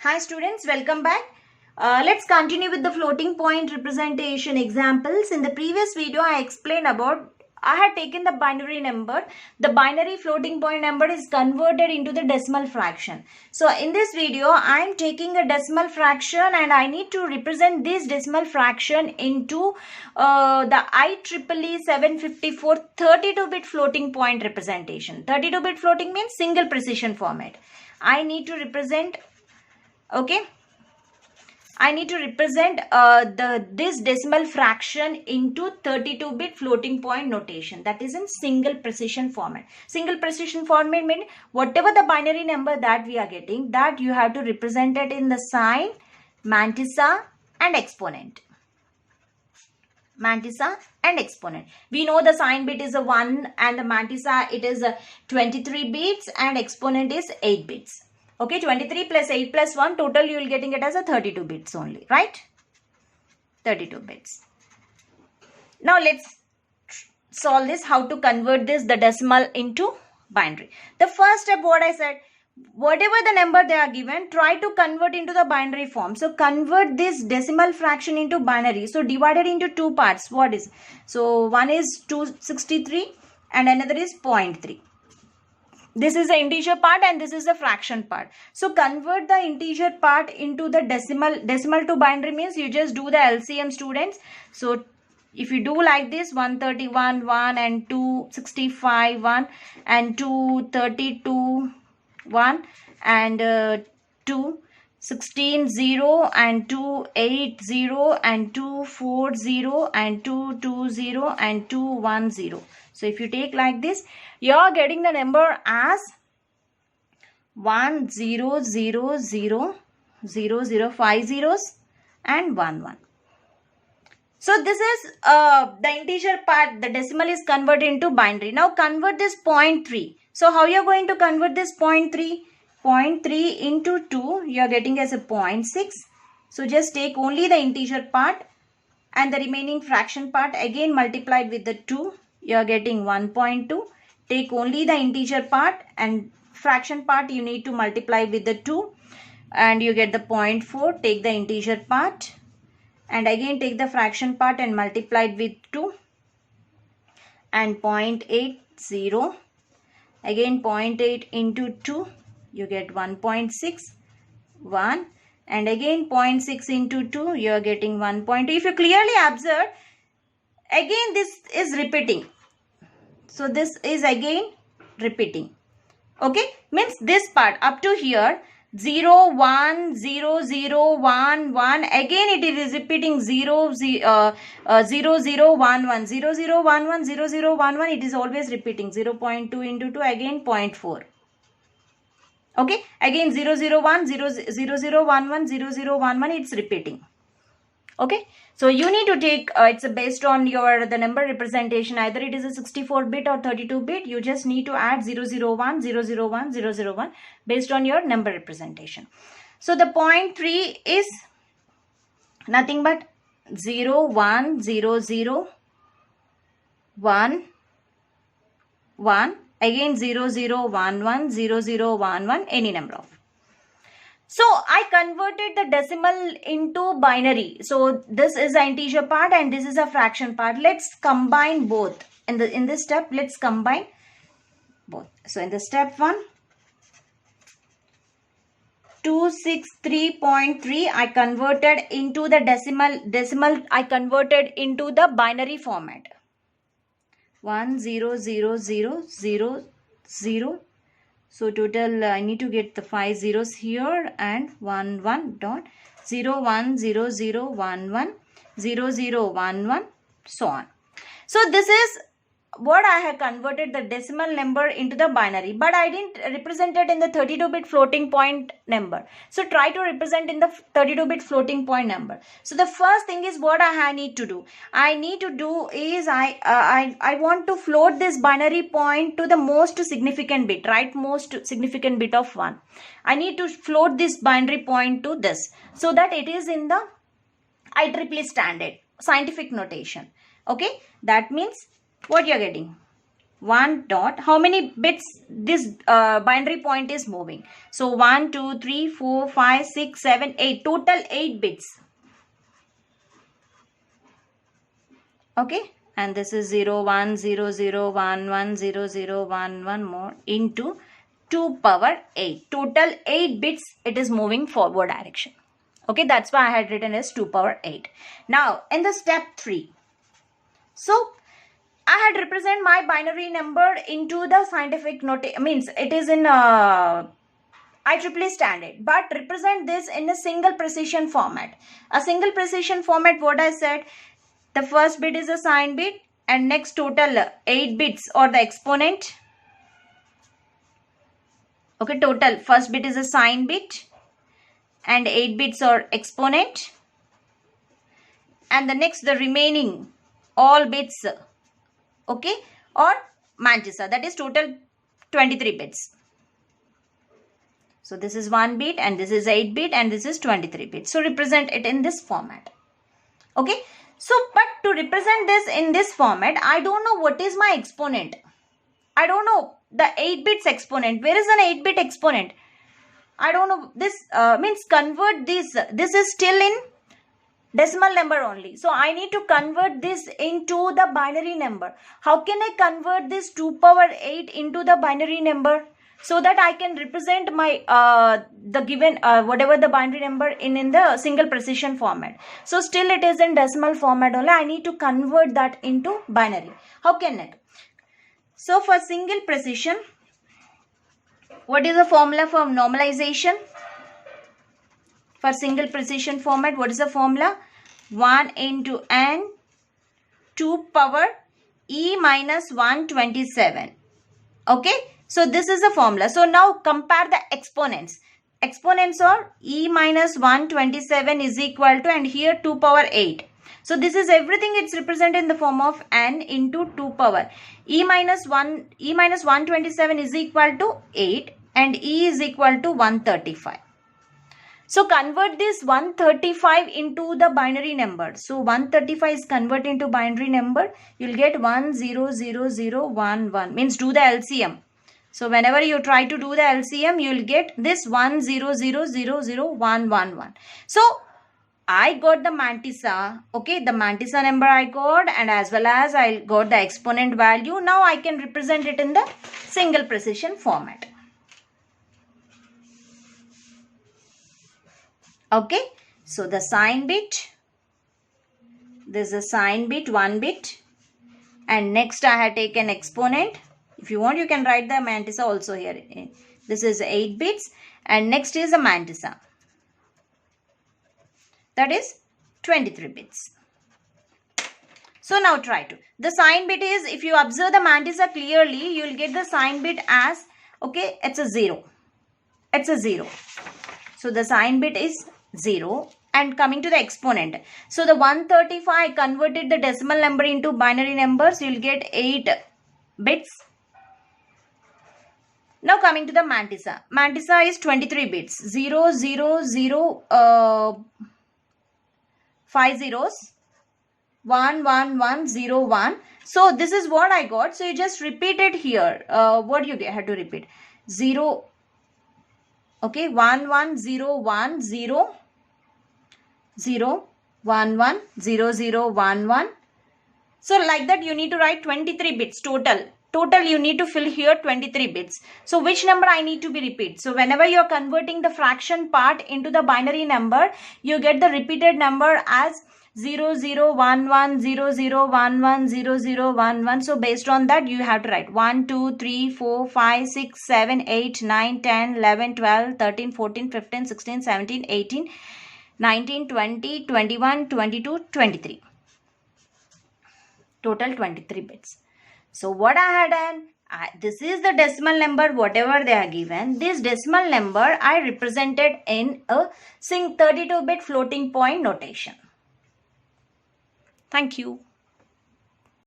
Hi students, welcome back. Let's continue with the floating point representation examples. In the previous video, I explained about I had taken the binary number. The binary floating point number is converted into the decimal fraction. So in this video, I am taking a decimal fraction and I need to represent this decimal fraction into the IEEE 754 32-bit floating point representation. 32-bit floating means single precision format. I need to represent I need to represent this decimal fraction into 32-bit floating point notation, that is in single precision format. Single precision format means whatever the binary number that we are getting, that you have to represent it in the sign, mantissa and exponent. Mantissa and exponent. We know the sign bit is a 1 and the mantissa it is a 23 bits and exponent is 8 bits. Okay, 23 plus 8 plus 1, total you will getting it as a 32 bits only, right? 32 bits. Now let's solve this, how to convert the decimal into binary. The first step, what I said, whatever the number they are given, try to convert into the binary form. So convert this decimal fraction into binary. So divided into two parts. What is? So one is 263 and another is 0.3. This is the integer part and this is the fraction part. So convert the integer part into the decimal. Decimal to binary means you just do the LCM, students. So if you do like this, 131 1 and 265 1 and 232 1 and 216 0 and 280 and 240 and 220 and 210. So if you take like this, you are getting the number as 1 0 0 0 0 0 5 zeros and 1 1. So this is the integer part. The decimal is converted into binary. Now convert this 0.3. So how you are going to convert this 0.3? 0.3 into 2 you are getting as a 0.6. So just take only the integer part and the remaining fraction part again multiplied with the 2. You are getting 1.2. Take only the integer part and fraction part you need to multiply with the 2 and you get the 0.4. Take the integer part and again take the fraction part and multiply it with 2 and 0.80. Again 0.8 into 2 you get 1.6 1 and again 0.6 into 2 you are getting 1.2. If you clearly observe, again this is repeating. So this is again repeating. Okay, means this part up to here 0 1 0 0 1 1, again it is repeating 0 0 0 1 1 0 0 1 1 0 0 1 1, it is always repeating. 0.2 into 2 again 0.4. Okay, again 0 0 1 0 0 0 1 1 0 0 1 1, it's repeating. Okay, so you need to take it's based on the number representation, either it is a 64 bit or 32 bit. You just need to add 001 001 001 based on your number representation. So the 0.3 is nothing but 0 1 0 0 1 1, again 0 0 1 1 0 0 1 1, any number of. So I converted the decimal into binary. So this is the integer part and this is a fraction part. Let's combine both. In this step, let's combine both. So in the step 1, 263.3 I converted into the decimal I converted into the binary format. 1 0 0 0 0 0. So total I need to get the 5 zeros here and 1 1 dot 0 1 0 0 1 1 0 0 1 1, so on. So this is what I have converted the decimal number into the binary, but I didn't represent it in the 32-bit floating point number. So try to represent in the 32-bit floating point number. So the first thing is what I need to do. I need to do is I want to float this binary point to the most significant bit, right? Most significant bit of 1. I need to float this binary point to this so that it is in the IEEE standard scientific notation. Okay, that means what you are getting 1 dot, how many bits this binary point is moving? So 1, 2, 3, 4, 5, 6, 7, 8, total 8 bits. Okay, and this is 0, 1, 0, 0, 1, 1, 0, 0, 1, 1 more into 2 power 8. Total 8 bits it is moving forward direction. Okay, that's why I had written as 2 power 8. Now, in the step 3. So, I had represent my binary number into the scientific notation, means it is in IEEE standard, but represent this in a single precision format. A single precision format, what I said, the first bit is a sign bit and next total 8 bits or the exponent. Okay, total first bit is a sign bit and 8 bits or exponent, and the next the remaining all bits, okay, or mantissa, that is total 23 bits. So this is 1 bit and this is 8 bit and this is 23 bits. So represent it in this format. Okay, so but to represent this in this format, I don't know what is my exponent. I don't know the 8 bits exponent. Where is an 8 bit exponent? I don't know. This means convert this. This is still in decimal number only. So I need to convert this into the binary number. How can I convert this 2 power 8 into the binary number so that I can represent my the given whatever the binary number in the single precision format. So still it is in decimal format only. I need to convert that into binary. How can it? So for single precision, what is the formula for normalization? For single precision format, what is the formula? 1 into n 2 power e minus 127. Okay, so this is the formula. So now compare the exponents. Exponents are e minus 127 is equal to, and here 2 power 8. So this is everything, it's represented in the form of n into 2 power. E minus 127 is equal to 8 and e is equal to 135. So convert this 135 into the binary number. So 135 is converted into binary number. You will get 100011, means do the LCM. So whenever you try to do the LCM, you will get this 10000111. So I got the mantissa, okay, the mantissa number I got, and as well as I got the exponent value. Now I can represent it in the single precision format. Okay, so the sign bit, this is a sign bit, 1 bit, and next I had taken exponent. If you want, you can write the mantissa also here. This is 8 bits, and next is a mantissa. That is 23 bits. So now try to. The sign bit is, if you observe the mantissa clearly, you will get the sign bit as, okay, it's a 0. It's a 0. So the sign bit is 0. And coming to the exponent. So the 135 converted the decimal number into binary numbers. You will get 8 bits. Now coming to the mantissa. Mantissa is 23 bits. 0, 0, 0, 5 zeros, 1, 1, 1, 0, 1. So this is what I got. So you just repeat it here. What you have to repeat? 0, okay, 1, 1, 0, 1, 0, 0, 1, 1, 0, 0, 1, 1. So like that you need to write 23 bits total. Total you need to fill here 23 bits. So which number I need to be repeat? So whenever you are converting the fraction part into the binary number, you get the repeated number as 0, 0, 1, 1, 0, 0, 1, 1, 0, 0, 1, 1. So based on that you have to write 1, 2, 3, 4, 5, 6, 7, 8, 9, 10, 11, 12, 13, 14, 15, 16, 17, 18, 19, 20, 21, 22, 23. Total 23 bits. So what I had done, this is the decimal number, whatever they are given. This decimal number I represented in a 32-bit floating point notation. Thank you.